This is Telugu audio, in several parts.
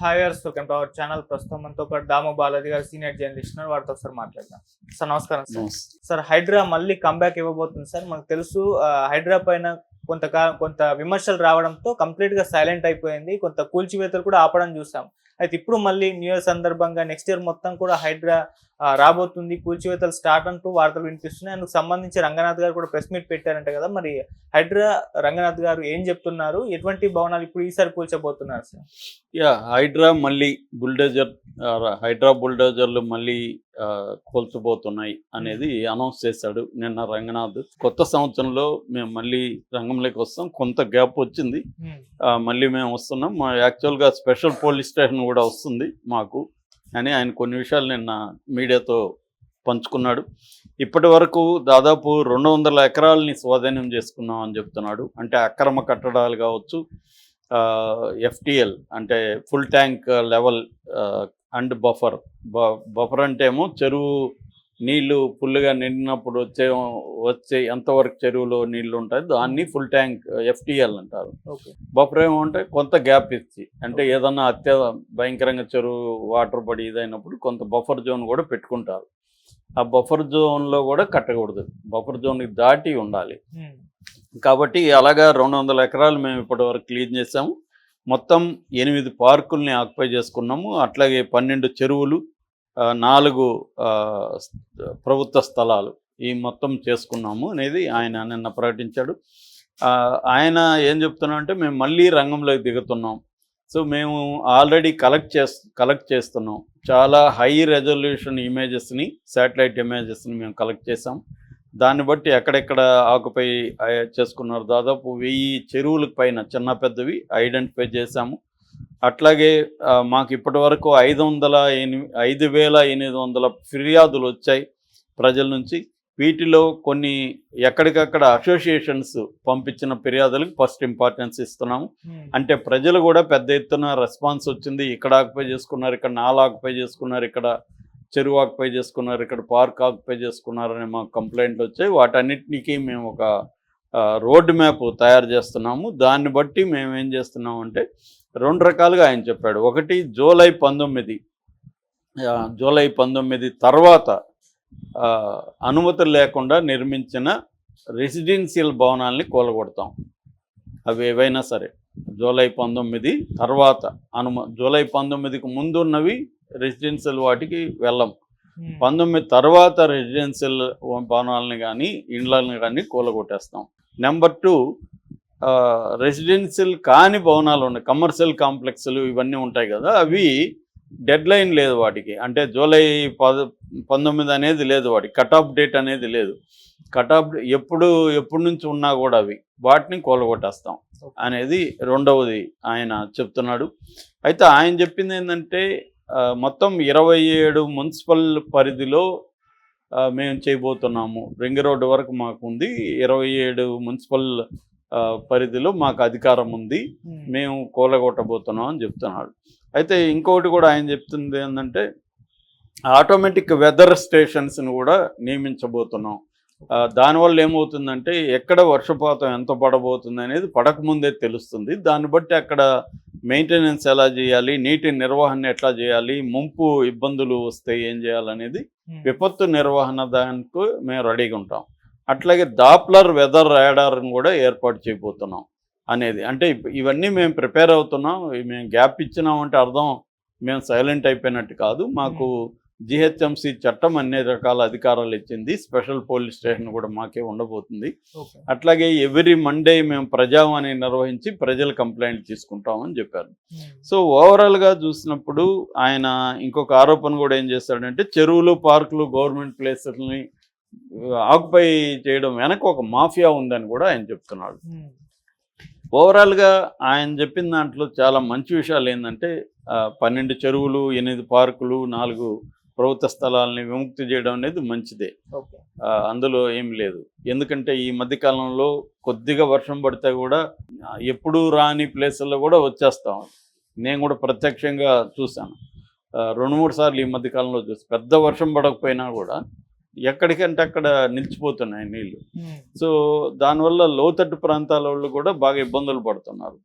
హాయర్స్ వెల్కమ్ టు అవర్ ఛానల్. ప్రస్తుతం మనతో పాటు దాము బాలాజీ గారు సీనియర్ జర్నలిస్ట్ ఉన్నారు. వారితో ఒకసారి మాట్లాడదాం. సార్ నమస్కారం సార్. సార్ హైడ్రా మళ్ళీ కంబ్యాక్ ఇవ్వబోతుంది సార్. మనకు తెలుసు హైడ్రా పైన కొంత విమర్శలు రావడంతో కంప్లీట్ గా సైలెంట్ అయిపోయింది. కొంత కూల్చివేతలు కూడా ఆపడం చూసాం. అయితే ఇప్పుడు మళ్ళీ న్యూ ఇయర్ సందర్భంగా నెక్స్ట్ ఇయర్ మొత్తం కూడా హైడ్రా రాబోతుంది, కూల్చివేతలు స్టార్ట్ అంటూ వార్తలు వినిపిస్తున్నాయి. అందుకు సంబంధించి రంగనాథ్ గారు కూడా ప్రెస్ మీట్ పెట్టారంట కదా, మరి హైడ్రా రంగనాథ్ గారు ఏం చెప్తున్నారు, ఎటువంటి భవనాలు ఇప్పుడు ఈసారి కూల్చబోతున్నారు సార్? హైడ్రా మళ్ళీ హైడ్రా బుల్డోజర్లు మళ్ళీ కూల్చబోతున్నాయి అనేది అనౌన్స్ చేశాడు నిన్న రంగనాథ్. కొత్త సంవత్సరంలో మేము మళ్ళీ రంగంలోకి వస్తాం. కొంత గ్యాప్ వచ్చింది, మళ్ళీ మేము వస్తున్నాం. యాక్చువల్గా స్పెషల్ పోలీస్ స్టేషన్ కూడా వస్తుంది మాకు అని ఆయన కొన్ని విషయాలు నిన్న మీడియాతో పంచుకున్నాడు. ఇప్పటి వరకు దాదాపు 200 ఎకరాలని స్వాధీనం చేసుకున్నాం అని చెప్తున్నాడు. అంటే అక్రమ కట్టడాలు కావచ్చు, FTL అంటే full tank level and buffer అంటే ఏమో చెరువు నీళ్లు ఫుల్గా నిండినప్పుడు వచ్చే ఎంతవరకు చెరువులో నీళ్లు ఉంటాయి దాన్ని ఫుల్ ట్యాంక్ FTL అంటారు. బఫర్ ఏమంటే కొంత గ్యాప్ ఇచ్చి, అంటే ఏదన్నా భయంకరంగా చెరువు వాటర్ పడి ఇదైనప్పుడు కొంత బఫర్ జోన్ కూడా పెట్టుకుంటారు. ఆ బఫర్ జోన్లో కూడా కట్టకూడదు, బఫర్ జోన్కి దాటి ఉండాలి. కాబట్టి అలాగా 200 ఎకరాలు మేము ఇప్పటివరకు క్లీన్ చేసాము. మొత్తం 8 పార్కుల్ని ఆక్యుపై చేసుకున్నాము. అట్లాగే 12 చెరువులు, 4 ప్రభుత్వ స్థలాలు ఈ మొత్తం చేసుకున్నాము అనేది ఆయన నిన్న ప్రకటించాడు. ఆయన ఏం చెప్తున్నామంటే మేము మళ్ళీ రంగంలోకి దిగుతున్నాం. సో మేము ఆల్రెడీ కలెక్ట్ చేస్తున్నాం. చాలా హై రెజల్యూషన్ ఇమేజెస్ని, శాటిలైట్ ఇమేజెస్ని మేము కలెక్ట్ చేసాం. దాన్ని బట్టి ఎక్కడెక్కడ ఆక్యుపై చేసుకున్నారు. దాదాపు 1000 చెరువులకు పైన చిన్న పెద్దవి ఐడెంటిఫై చేశాము. అట్లాగే మాకు ఇప్పటి వరకు 5800 ఫిర్యాదులు వచ్చాయి ప్రజల నుంచి. వీటిలో కొన్ని ఎక్కడికక్కడ అసోసియేషన్స్ పంపించిన ఫిర్యాదులకు ఫస్ట్ ఇంపార్టెన్స్ ఇస్తున్నాము. అంటే ప్రజలు కూడా పెద్ద ఎత్తున రెస్పాన్స్ వచ్చింది. ఇక్కడ ఆక్యుపై చేసుకున్నారు, ఇక్కడ 4 ఆక్యుపై చేసుకున్నారు, ఇక్కడ చెరువు ఆక్యుపై చేసుకున్నారు, ఇక్కడ పార్క్ ఆక్యుపై చేసుకున్నారని మాకు కంప్లైంట్లు వచ్చాయి. వాటన్నిటికీ మేము ఒక రోడ్ మ్యాప్ తయారు చేస్తున్నాము. దాన్ని బట్టి మేము ఏం చేస్తున్నాము అంటే 2 రకాలుగా ఆయన చెప్పాడు. ఒకటి జూలై 19 తర్వాత అనుమతులు లేకుండా నిర్మించిన రెసిడెన్షియల్ భవనాల్ని కూలగొడతాం. అవి ఏవైనా సరే జూలై 19 తర్వాత జూలై 19కు ముందు ఉన్నవి రెసిడెన్షియల్ వాటికి వెళ్ళం. 19 తర్వాత రెసిడెన్షియల్ భవనాలని కానీ ఇండ్లని కానీ కూలగొట్టేస్తాం. నెంబర్ 2, రెసిడెన్షియల్ కాని భవనాలు ఉన్నాయి, కమర్షియల్ కాంప్లెక్స్లు ఇవన్నీ ఉంటాయి కదా, అవి డెడ్ లైన్ లేదు వాటికి. అంటే జూలై 19 అనేది లేదు, వాటికి కట్ ఆఫ్ డేట్ అనేది లేదు. కట్ ఆఫ్ ఎప్పుడు నుంచి ఉన్నా కూడా వాటిని కూలగొట్టేస్తాం అనేది రెండవది ఆయన చెప్తున్నాడు. అయితే ఆయన చెప్పింది ఏంటంటే మొత్తం 27 మున్సిపల్ పరిధిలో మేము చేయబోతున్నాము. రింగ్ రోడ్డు వరకు మాకు ఉంది. 27 మున్సిపల్ పరిధిలో మాకు అధికారం ఉంది, మేము కూలగొట్టబోతున్నాం అని చెప్తున్నాడు. అయితే ఇంకొకటి కూడా ఆయన చెప్తుంది ఏంటంటే ఆటోమేటిక్ వెదర్ స్టేషన్స్ని కూడా నియమించబోతున్నాం. దానివల్ల ఏమవుతుందంటే ఎక్కడ వర్షపాతం ఎంత పడబోతుంది అనేది పడకముందే తెలుస్తుంది. దాన్ని బట్టి అక్కడ మెయింటెనెన్స్ ఎలా చేయాలి, నీటి నిర్వహణ ఎట్లా చేయాలి, ముంపు ఇబ్బందులు వస్తే ఏం చేయాలనేది విపత్తు నిర్వహణ దానికి మేము రెడీగా ఉంటాం. అట్లాగే డాప్లర్ వెదర్ రాడార్ని కూడా ఏర్పాటు చేయబోతున్నాం అనేది. అంటే ఇవన్నీ మేము ప్రిపేర్ అవుతున్నాం. మేము గ్యాప్ ఇచ్చినామంటే అర్థం మేము సైలెంట్ అయిపోయినట్టు కాదు. మాకు GHMC చట్టం అన్ని రకాల అధికారాలు ఇచ్చింది. స్పెషల్ పోలీస్ స్టేషన్ కూడా మాకే ఉండబోతుంది. అట్లాగే ఎవ్రీ మండే మేము ప్రజావాణి నిర్వహించి ప్రజల కంప్లైంట్ తీసుకుంటామని చెప్పారు. సో ఓవరాల్గా చూసినప్పుడు ఆయన ఇంకొక ఆరోపణ కూడా ఏం చేస్తాడంటే చెరువులు, పార్కులు, గవర్నమెంట్ ప్లేసెస్ని ఆక్యుపై చేయడం వెనక ఒక మాఫియా ఉందని కూడా ఆయన చెప్తున్నాడు. ఓవరాల్గా ఆయన చెప్పిన దాంట్లో చాలా మంచి విషయాలు ఏంటంటే 12 చెరువులు, 8 పార్కులు, 4 ప్రభుత్వ స్థలాలని విముక్తి చేయడం అనేది మంచిదే, అందులో ఏం లేదు. ఎందుకంటే ఈ మధ్యకాలంలో కొద్దిగా వర్షం పడితే కూడా ఎప్పుడూ రాని ప్లేసుల్లో కూడా వచ్చేస్తాం. నేను కూడా ప్రత్యక్షంగా చూశాను 2-3 సార్లు ఈ మధ్యకాలంలో చూసి. పెద్ద వర్షం పడకపోయినా కూడా ఎక్కడికంటే అక్కడ నిలిచిపోతున్నాయి నీళ్లు. సో దానివల్ల లోతట్టు ప్రాంతాల వాళ్ళు కూడా బాగా ఇబ్బందులు పడుతున్నారు.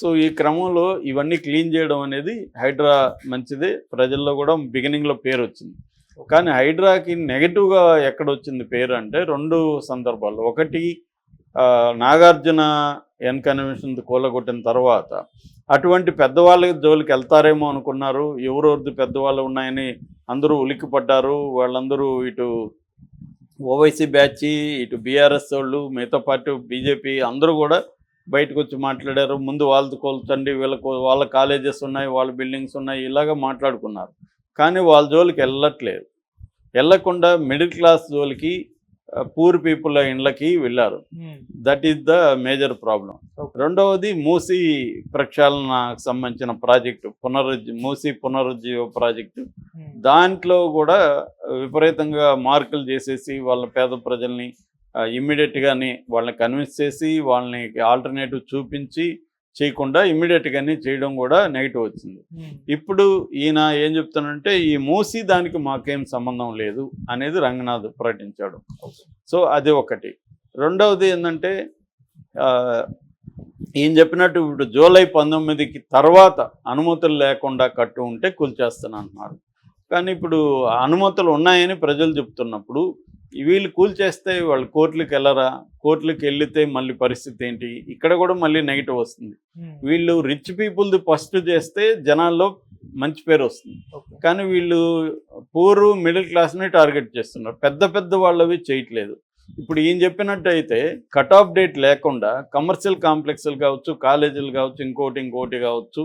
సో ఈ క్రమంలో ఇవన్నీ క్లీన్ చేయడం అనేది హైడ్రా మంచిదే, ప్రజల్లో కూడా బిగినింగ్లో పేరు వచ్చింది. కానీ హైడ్రాకి నెగటివ్గా ఎక్కడ వచ్చింది పేరు అంటే 2 సందర్భాల్లో. ఒకటి నాగార్జున కన్వెన్షన్ కూలగొట్టిన తర్వాత అటువంటి పెద్దవాళ్ళ జోలికి వెళ్తారేమో అనుకున్నారు. ఎవరెవరిది పెద్దవాళ్ళు ఉన్నాయని అందరూ ఉలిక్కిపడ్డారు. వాళ్ళందరూ ఇటు ఓవైసీ బ్యాచ్, ఇటు బీఆర్ఎస్ వాళ్ళు, మిగతా పార్టీ బీజేపీ అందరూ కూడా బయటకు వచ్చి మాట్లాడారు. ముందు వాళ్ళది కోల్చండి, వాళ్ళ కాలేజెస్ ఉన్నాయి, వాళ్ళ బిల్డింగ్స్ ఉన్నాయి, ఇలాగ మాట్లాడుకున్నారు. కానీ వాళ్ళ జోలికి వెళ్ళకుండా మిడిల్ క్లాస్ జోలికి, పూర్ పీపుల్ ఇండ్లకి వెళ్ళారు. That is the major problem. రెండవది మూసీ ప్రక్షాళనకు సంబంధించిన ప్రాజెక్టు, మూసీ పునరుజ్జీవ ప్రాజెక్టు. దాంట్లో కూడా విపరీతంగా మార్కులు చేసేసి వాళ్ళ పేద ప్రజల్ని ఇమ్మీడియట్గానే వాళ్ళని కన్విన్స్ చేసి వాళ్ళని ఆల్టర్నేటివ్ చూపించి చేయకుండా ఇమ్మీడియట్గానే చేయడం కూడా నెగిటివ్ వచ్చింది. ఇప్పుడు ఈయన ఏం చెప్తానంటే ఈ మూసి దానికి మాకేం సంబంధం లేదు అనేది రంగనాథ్ ప్రకటించాడు. సో అది ఒకటి. రెండవది ఏంటంటే ఈయన చెప్పినట్టు ఇప్పుడు జూలై 19కి తర్వాత అనుమతులు లేకుండా కట్టు ఉంటే కూల్చేస్తాను అంటున్నారు. కానీ ఇప్పుడు అనుమతులు ఉన్నాయని ప్రజలు చెప్తున్నప్పుడు వీళ్ళు కూల్చేస్తే వాళ్ళు కోర్టులకు వెళ్ళరా? కోర్టులకు వెళ్తే మళ్ళీ పరిస్థితి ఏంటి? ఇక్కడ కూడా మళ్ళీ నెగిటివ్ వస్తుంది. వీళ్ళు రిచ్ పీపుల్ది ఫస్ట్ చేస్తే జనాల్లో మంచి పేరు వస్తుంది. కానీ వీళ్ళు పూర్ మిడిల్ క్లాస్ని టార్గెట్ చేస్తున్నారు, పెద్ద వాళ్ళవి చేయట్లేదు. ఇప్పుడు ఈయన చెప్పినట్టు అయితే కట్ ఆఫ్ డేట్ లేకుండా కమర్షియల్ కాంప్లెక్స్లు కావచ్చు, కాలేజీలు కావచ్చు, ఇంకోటి కావచ్చు,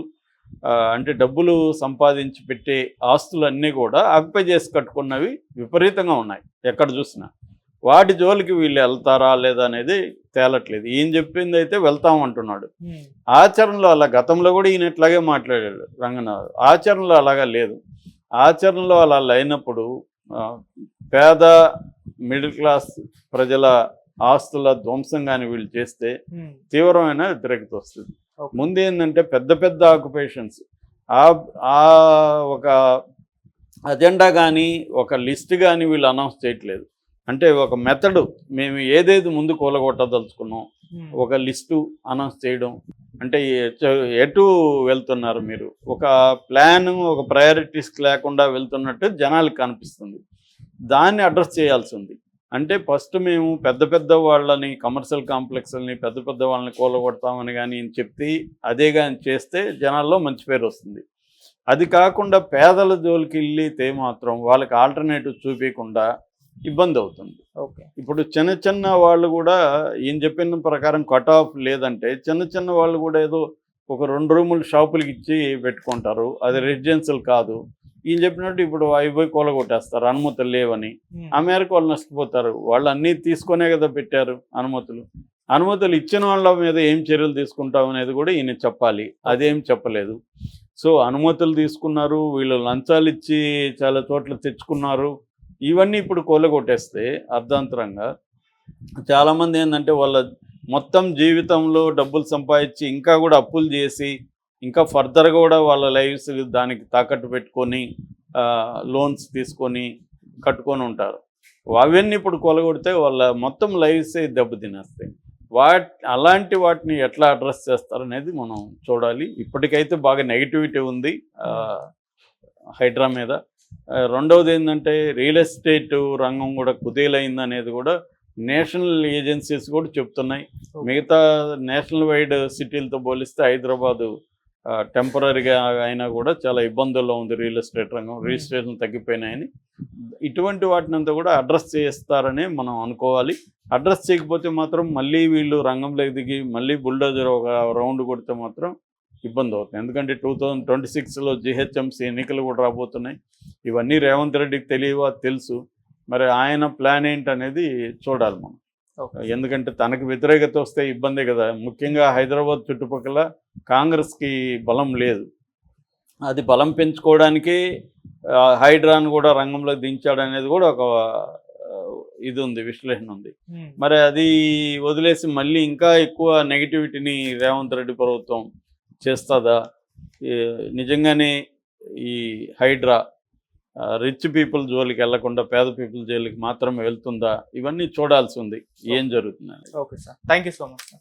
అంటే డబ్బులు సంపాదించి పెట్టే ఆస్తులన్నీ కూడా ఆక్యుపై చేసి కట్టుకున్నవి విపరీతంగా ఉన్నాయి ఎక్కడ చూసినా. వాటి జోలికి వీళ్ళు వెళ్తారా లేదా అనేది తేలట్లేదు. ఈయన చెప్పింది అయితే వెళ్తామంటున్నాడు. ఆచరణలో అలా, గతంలో కూడా ఈయన ఇట్లాగే మాట్లాడాడు రంగనాథ్. ఆచరణలో అలాగా లేదు. ఆచరణలో అలా లేనప్పుడు పేద మిడిల్ క్లాస్ ప్రజల ఆస్తుల ధ్వంసం కానీ వీళ్ళు చేస్తే తీవ్రమైన వ్యతిరేకత వస్తుంది. ముందు ఏంటంటే పెద్ద ఆక్యుపేషన్స్, ఒక అజెండా కానీ ఒక లిస్ట్ కానీ వీళ్ళు అనౌన్స్ చేయట్లేదు. అంటే ఒక మెథడు, మేము ఏదేది ముందు కూలగొట్టదలుచుకున్నాం ఒక లిస్టు అనౌన్స్ చేయడం. అంటే ఎటు వెళ్తున్నారు మీరు, ఒక ప్లాన్, ఒక ప్రయారిటీస్ లేకుండా వెళ్తున్నట్టు జనాలకు కనిపిస్తుంది. దాన్ని అడ్రస్ చేయాల్సి ఉంది. అంటే ఫస్ట్ మేము పెద్ద వాళ్ళని, కమర్షియల్ కాంప్లెక్స్ని, పెద్ద వాళ్ళని కూలగొడతామని కానీ చెప్తే అదే కానీ చేస్తే జనాల్లో మంచి పేరు వస్తుంది. అది కాకుండా పేదల జోలికి వెళ్తే మాత్రం వాళ్ళకి ఆల్టర్నేటివ్ చూపించకుండా ఇబ్బంది అవుతుంది. ఇప్పుడు చిన్న వాళ్ళు కూడా ఈయన చెప్పిన ప్రకారం కట్ ఆఫ్ లేదంటే చిన్న వాళ్ళు కూడా ఏదో ఒక 2 రూములు షాపులకి ఇచ్చి పెట్టుకుంటారు. అది రెసిడెన్షియల్ కాదు. ఈయన చెప్పినట్టు ఇప్పుడు అవి కూలగొట్టేస్తారు అనుమతులు లేవని. ఆ మేరకు వాళ్ళు నష్టపోతారు. వాళ్ళు అన్నీ తీసుకునే కదా పెట్టారు అనుమతులు ఇచ్చిన వాళ్ళ మీద ఏం చర్యలు తీసుకుంటాం అనేది కూడా ఈయన చెప్పాలి. అదేం చెప్పలేదు. సో అనుమతులు తీసుకున్నారు, వీళ్ళు లంచాలు ఇచ్చి చాలా చోట్ల తెచ్చుకున్నారు. ఇవన్నీ ఇప్పుడు కూలగొట్టేస్తే అర్ధాంతరంగా చాలామంది ఏంటంటే వాళ్ళ మొత్తం జీవితంలో డబ్బులు సంపాదించి ఇంకా కూడా అప్పులు చేసి ఇంకా ఫర్దర్గా కూడా వాళ్ళ లైఫ్స్ దానికి తాకట్టు పెట్టుకొని లోన్స్ తీసుకొని కట్టుకొని ఉంటారు. అవన్నీ ఇప్పుడు కొలగొడితే వాళ్ళ మొత్తం లైఫ్సే దెబ్బతినేస్తాయి. అలాంటి వాటిని ఎట్లా అడ్రస్ చేస్తారనేది మనం చూడాలి. ఇప్పటికైతే బాగా నెగిటివిటీ ఉంది హైడ్రా మీద. రెండవది ఏంటంటే రియల్ ఎస్టేట్ రంగం కూడా కుదేలైంది అనేది కూడా నేషనల్ ఏజెన్సీస్ కూడా చెప్తున్నాయి. మిగతా నేషనల్ వైడ్ సిటీలతో పోలిస్తే హైదరాబాదు టెంపరీగా అయినా కూడా చాలా ఇబ్బందుల్లో ఉంది రియల్ ఎస్టేట్ రంగం. రిజిస్ట్రేషన్ తగ్గిపోయినాయని, ఇటువంటి వాటినంతా కూడా అడ్రస్ చేస్తారని మనం అనుకోవాలి. అడ్రస్ చేయకపోతే మాత్రం మళ్ళీ వీళ్ళు రంగంలోకి దిగి మళ్ళీ బుల్డోజర్ ఒక రౌండ్ కొడితే మాత్రం ఇబ్బంది అవుతుంది. ఎందుకంటే 2026లో జిహెచ్ఎంసీ ఎన్నికలు కూడా రాబోతున్నాయి. ఇవన్నీ రేవంత్ రెడ్డికి తెలియవా? తెలుసు. మరి ఆయన ప్లాన్ ఏంటనేది చూడాలి మనం. ఎందుకంటే తనకు వ్యతిరేకత వస్తే ఇబ్బందే కదా. ముఖ్యంగా హైదరాబాద్ చుట్టుపక్కల కాంగ్రెస్కి బలం లేదు. అది బలం పెంచుకోవడానికి హైడ్రాను కూడా రంగంలో దించాడనేది కూడా ఒక ఇది ఉంది, విశ్లేషణ ఉంది. మరి అది వదిలేసి మళ్ళీ ఇంకా ఎక్కువ నెగిటివిటీని రేవంత్ రెడ్డి ప్రభుత్వం చేస్తుందా? నిజంగానే ఈ హైడ్రా రిచ్ పీపుల్ జోలికి వెళ్లకుండా పేద పీపుల్ జోలికి మాత్రమే వెళ్తుందా? ఇవన్నీ చూడాల్సి ఉంది ఏం జరుగుతుంది. Okay sir, thank you so much.